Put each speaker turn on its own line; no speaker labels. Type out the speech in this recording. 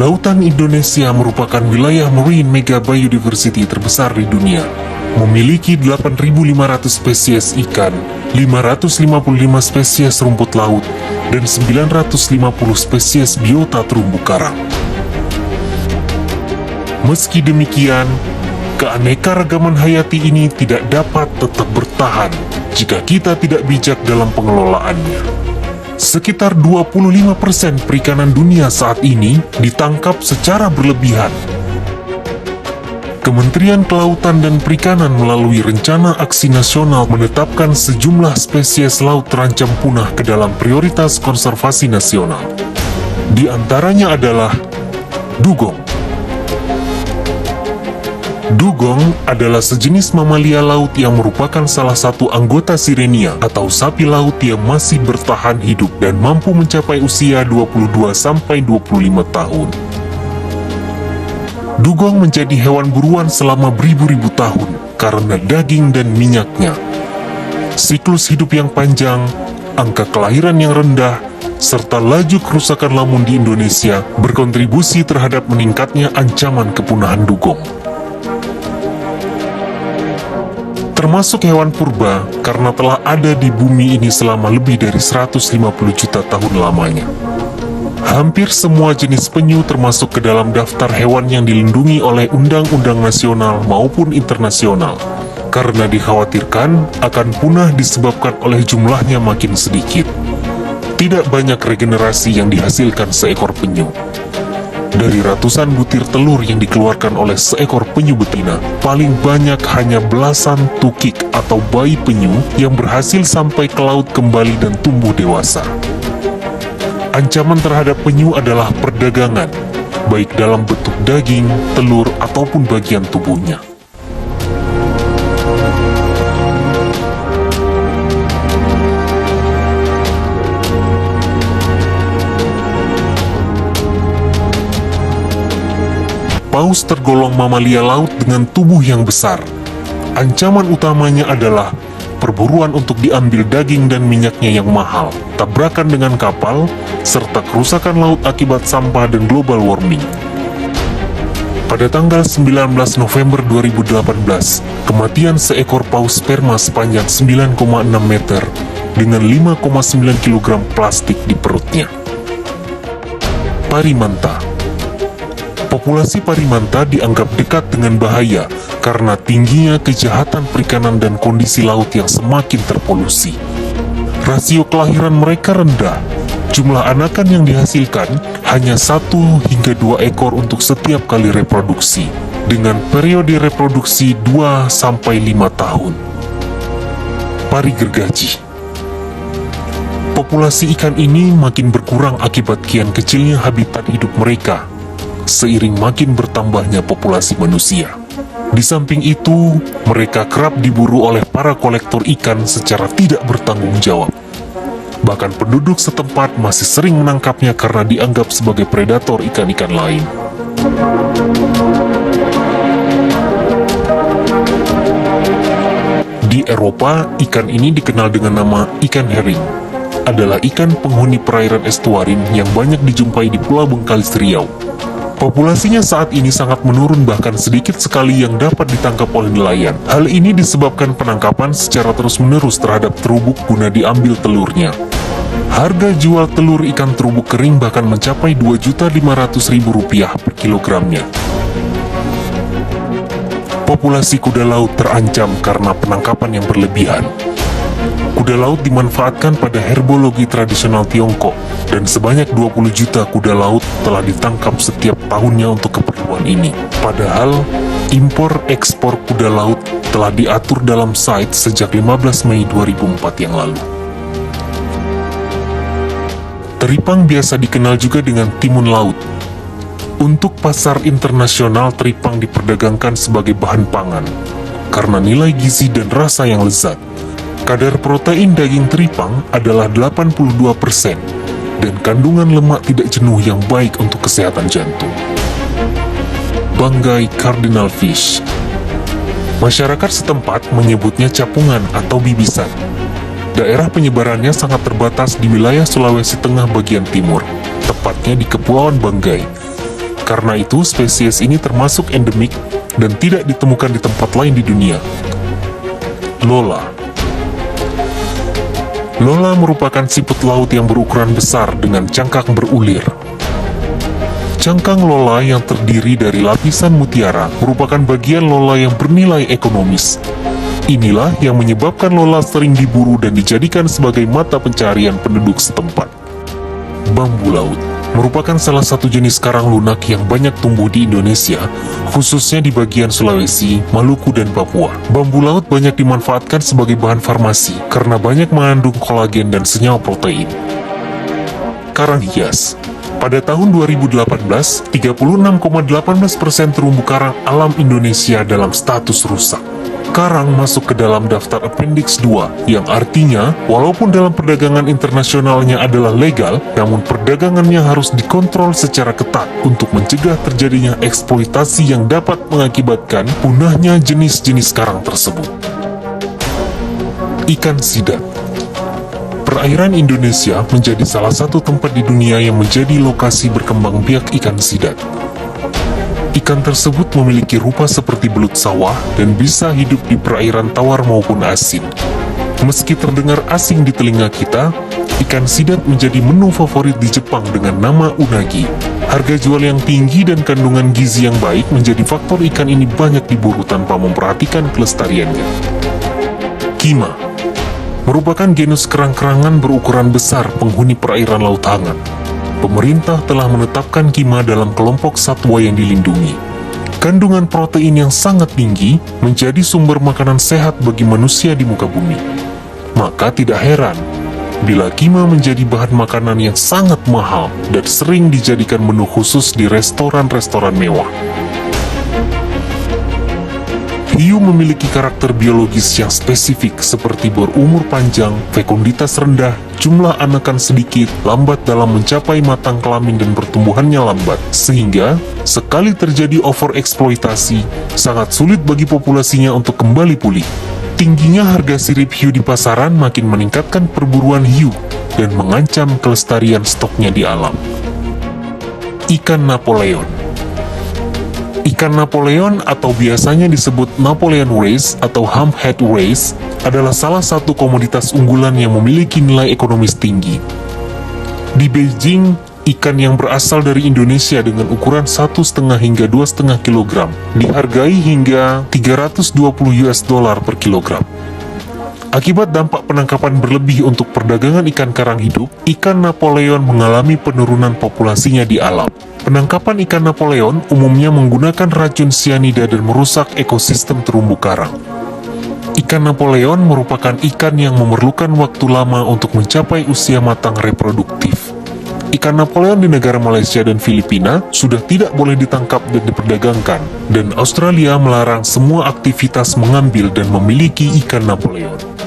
Lautan Indonesia merupakan wilayah marine mega biodiversity terbesar di dunia. Memiliki 8.500 spesies ikan, 555 spesies rumput laut, dan 950 spesies biota terumbu karang. Meski demikian, keanekaragaman hayati ini tidak dapat tetap bertahan jika kita tidak bijak dalam pengelolaannya. Sekitar 25% perikanan dunia saat ini ditangkap secara berlebihan. Kementerian Kelautan dan Perikanan melalui Rencana Aksi Nasional menetapkan sejumlah spesies laut terancam punah ke dalam prioritas konservasi nasional. Di antaranya adalah dugong. Dugong adalah sejenis mamalia laut yang merupakan salah satu anggota Sirenia atau sapi laut yang masih bertahan hidup dan mampu mencapai usia 22-25 tahun. Dugong menjadi hewan buruan selama beribu-ribu tahun karena daging dan minyaknya. Siklus hidup yang panjang, angka kelahiran yang rendah, serta laju kerusakan lamun di Indonesia berkontribusi terhadap meningkatnya ancaman kepunahan dugong. Termasuk hewan purba karena telah ada di bumi ini selama lebih dari 150 juta tahun lamanya. Hampir semua jenis penyu termasuk ke dalam daftar hewan yang dilindungi oleh undang-undang nasional maupun internasional, karena dikhawatirkan akan punah disebabkan oleh jumlahnya makin sedikit. Tidak banyak regenerasi yang dihasilkan seekor penyu. Dari ratusan butir telur yang dikeluarkan oleh seekor penyu betina, paling banyak hanya belasan tukik atau bayi penyu yang berhasil sampai ke laut kembali dan tumbuh dewasa. Ancaman terhadap penyu adalah perdagangan, baik dalam bentuk daging, telur, ataupun bagian tubuhnya. Paus tergolong mamalia laut dengan tubuh yang besar. Ancaman utamanya adalah perburuan untuk diambil daging dan minyaknya yang mahal, tabrakan dengan kapal, serta kerusakan laut akibat sampah dan global warming. Pada tanggal 19 November 2018, kematian seekor paus sperma sepanjang 9,6 meter dengan 5,9 kg plastik di perutnya. Parimanta. Populasi parimanta dianggap dekat dengan bahaya karena tingginya kejahatan perikanan dan kondisi laut yang semakin terpolusi. Rasio kelahiran mereka rendah. Jumlah anakan yang dihasilkan hanya 1 hingga 2 ekor untuk setiap kali reproduksi, dengan periode reproduksi 2-5 tahun. Pari gergaji. Populasi ikan ini makin berkurang akibat kian kecilnya habitat hidup mereka, seiring makin bertambahnya populasi manusia. Di samping itu, mereka kerap diburu oleh para kolektor ikan secara tidak bertanggung jawab. Bahkan penduduk setempat masih sering menangkapnya karena dianggap sebagai predator ikan-ikan lain. Di Eropa, ikan ini dikenal dengan nama ikan herring. Adalah ikan penghuni perairan estuarin yang banyak dijumpai di Pulau Bengkalis Riau. Populasinya saat ini sangat menurun, bahkan sedikit sekali yang dapat ditangkap oleh nelayan. Hal ini disebabkan penangkapan secara terus-menerus terhadap terubuk guna diambil telurnya. Harga jual telur ikan terubuk kering bahkan mencapai Rp2.500.000 per kilogramnya. Populasi kuda laut terancam karena penangkapan yang berlebihan. Kuda laut dimanfaatkan pada herbologi tradisional Tiongkok, dan sebanyak 20 juta kuda laut telah ditangkap setiap tahunnya untuk keperluan ini. Padahal, impor-ekspor kuda laut telah diatur dalam CITES sejak 15 Mei 2004 yang lalu. Teripang biasa dikenal juga dengan timun laut. Untuk pasar internasional, teripang diperdagangkan sebagai bahan pangan, karena nilai gizi dan rasa yang lezat. Kadar protein daging teripang adalah 82%, dan kandungan lemak tidak jenuh yang baik untuk kesehatan jantung. Banggai cardinal fish. Masyarakat setempat menyebutnya capungan atau bibisan. Daerah penyebarannya sangat terbatas di wilayah Sulawesi Tengah bagian timur, tepatnya di Kepulauan Banggai. Karena itu, spesies ini termasuk endemik dan tidak ditemukan di tempat lain di dunia. Lola. Lola merupakan siput laut yang berukuran besar dengan cangkang berulir. Cangkang Lola yang terdiri dari lapisan mutiara merupakan bagian Lola yang bernilai ekonomis. Inilah yang menyebabkan Lola sering diburu dan dijadikan sebagai mata pencarian penduduk setempat. Bambu laut merupakan salah satu jenis karang lunak yang banyak tumbuh di Indonesia, khususnya di bagian Sulawesi, Maluku, dan Papua. Bambu laut banyak dimanfaatkan sebagai bahan farmasi karena banyak mengandung kolagen dan senyawa protein. Karang hias. Pada tahun 2018, 36,18% terumbu karang alam Indonesia dalam status rusak. Karang masuk ke dalam daftar Appendix 2, yang artinya, walaupun dalam perdagangan internasionalnya adalah legal, namun perdagangannya harus dikontrol secara ketat untuk mencegah terjadinya eksploitasi yang dapat mengakibatkan punahnya jenis-jenis karang tersebut. Ikan sidat. Perairan Indonesia menjadi salah satu tempat di dunia yang menjadi lokasi berkembang biak ikan sidat. Ikan tersebut memiliki rupa seperti belut sawah dan bisa hidup di perairan tawar maupun asin. Meski terdengar asing di telinga kita, ikan sidat menjadi menu favorit di Jepang dengan nama unagi. Harga jual yang tinggi dan kandungan gizi yang baik menjadi faktor ikan ini banyak diburu tanpa memperhatikan kelestariannya. Kima merupakan genus kerang-kerangan berukuran besar penghuni perairan laut hangat. Pemerintah telah menetapkan kima dalam kelompok satwa yang dilindungi. Kandungan protein yang sangat tinggi menjadi sumber makanan sehat bagi manusia di muka bumi. Maka tidak heran bila kima menjadi bahan makanan yang sangat mahal dan sering dijadikan menu khusus di restoran-restoran mewah. Hiu memiliki karakter biologis yang spesifik seperti berumur panjang, fekunditas rendah, jumlah anakan sedikit, lambat dalam mencapai matang kelamin dan pertumbuhannya lambat. Sehingga, sekali terjadi overeksploitasi, sangat sulit bagi populasinya untuk kembali pulih. Tingginya harga sirip hiu di pasaran makin meningkatkan perburuan hiu dan mengancam kelestarian stoknya di alam. Ikan Napoleon. Ikan Napoleon atau biasanya disebut Napoleon race atau Humphead race adalah salah satu komoditas unggulan yang memiliki nilai ekonomis tinggi. Di Beijing, ikan yang berasal dari Indonesia dengan ukuran 1,5 hingga 2,5 kg dihargai hingga $320 per kilogram. Akibat dampak penangkapan berlebih untuk perdagangan ikan karang hidup, ikan Napoleon mengalami penurunan populasinya di alam. Penangkapan ikan Napoleon umumnya menggunakan racun sianida dan merusak ekosistem terumbu karang. Ikan Napoleon merupakan ikan yang memerlukan waktu lama untuk mencapai usia matang reproduktif. Ikan Napoleon di negara Malaysia dan Filipina sudah tidak boleh ditangkap dan diperdagangkan, dan Australia melarang semua aktivitas mengambil dan memiliki ikan Napoleon.